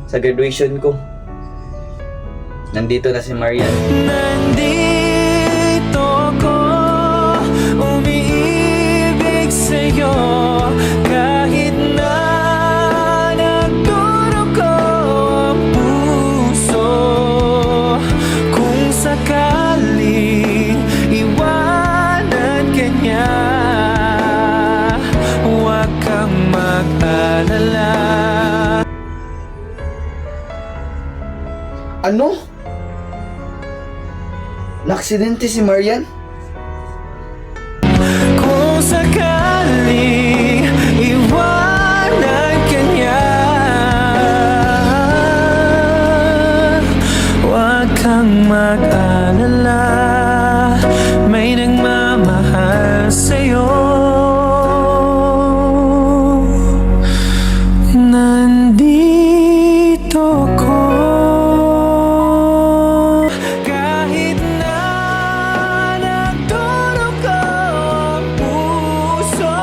sa graduation ko. Nandito na si Marian. Nandito ko, umiibig sa'yo, kahit na nagdurugo ang puso. Kung sakaling iwanan ka niya, huwag kang mag-alala. Ano? Naaksidente si Marian? Kung sakaling iwanan ka niya, huwag kang mag-alala, may nagmamahal sa'yo. Nandito ko, kahit na nagdurugo ang puso.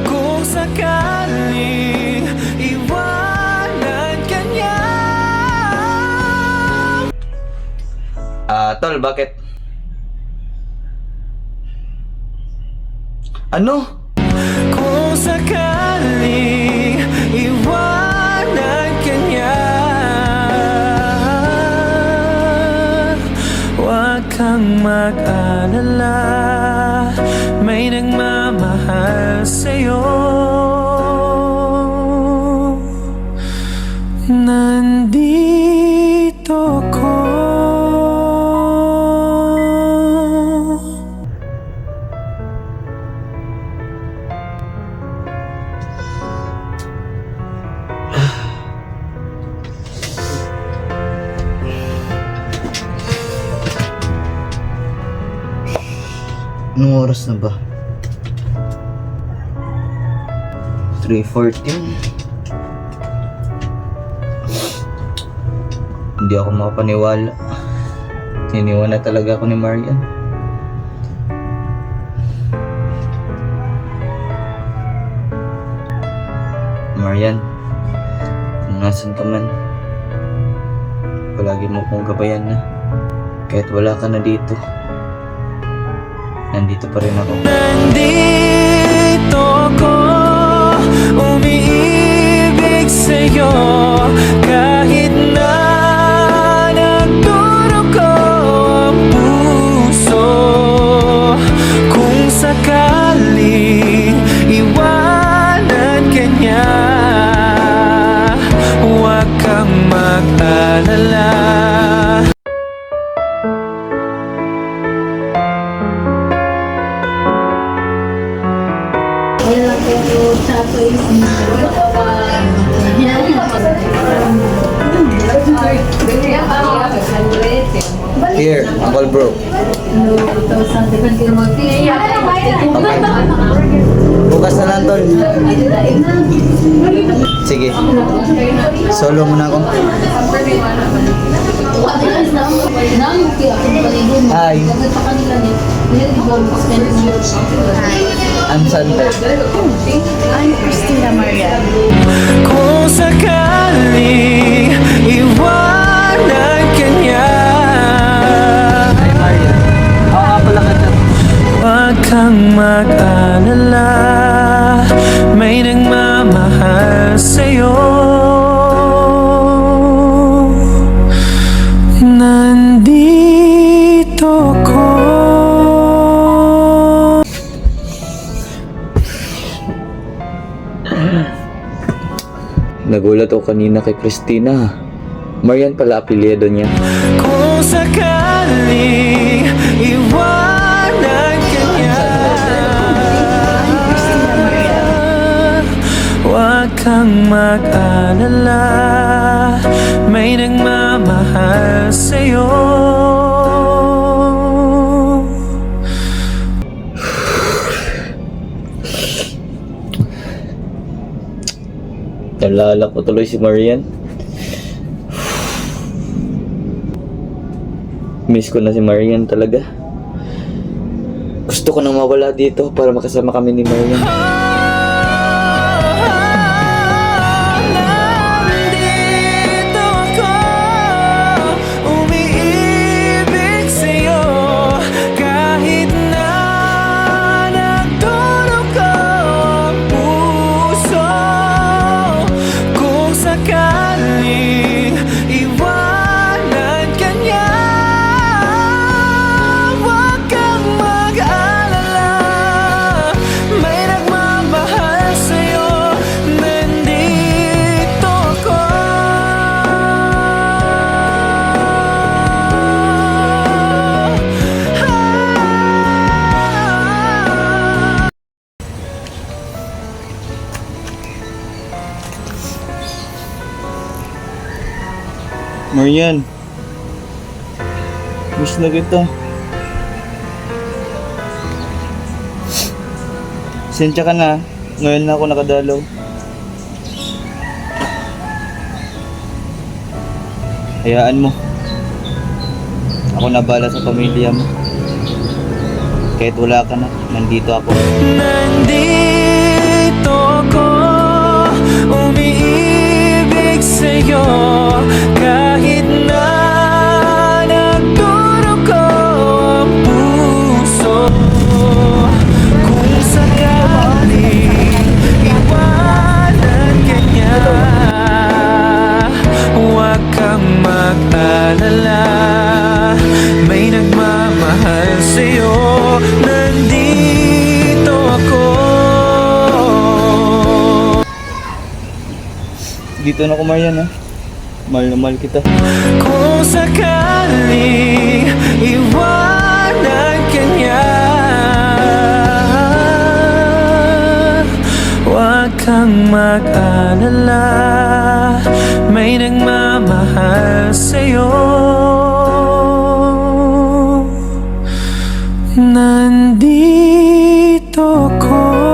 Kung sakaling iwanan ka niya. Tol, bakit? Ano? Kung sakaling iwanan ka niya, huwag kang mag-alala, may nagmamahal sa'yo. Nandito ko. Anong oras na ba? 3:14. Hindi ako makapaniwala. Iniwan na talaga ako ni Marian. Marian, kung nasan ka man, palagi mo kong gabayan na. Kahit wala ka na dito, nandito pa rin ako. Nandito ko, umiibig sa'yo, kahit na nagdurugo ang puso. Kung sakaling iwanan ka niya, huwag kang mag-alala. Here, Uncle Bro. Bukas na lang, Tol. Sige. Solo muna ako. Hi. I'm Sante. I'm Christina Marian. Kung sakaling iwanan ka niya, Hi, Marian. Oo nga pala ka dyan. huwag kang mag-alala, may nagmamahal sa'yo. Nandito ko. Nagulat ako kanina kay Christina. Marian pala apelyido niya. Kung sakaling iwanan ka niya, huwag kang mag-alala, may nagmamahal sa'yo. Nalala ko tuloy si Marian. Miss ko na si Marian talaga. Gusto ko nang mawala dito para makasama kami ni Marian. Marian. Miss na kita. Sensya ka na. Ngayon na ako nakadalaw. Hayaan mo. Ako na bala sa pamilya mo. Kahit wala ka na, nandito ako. Nandito ko, umiibig sa'yo, kahit na nagdurugo ang puso. Kung sakaling iwanan ka niya, huwag kang mag-alala, may nagmamahal sa'yo. Nandito ako. Dito na ako, Marian, ha? Mahal na mahal kita. Kung sakaling iwanan ka niya, huwag kang mag-alala, may nagmamahal sa'yo. Nandito ko.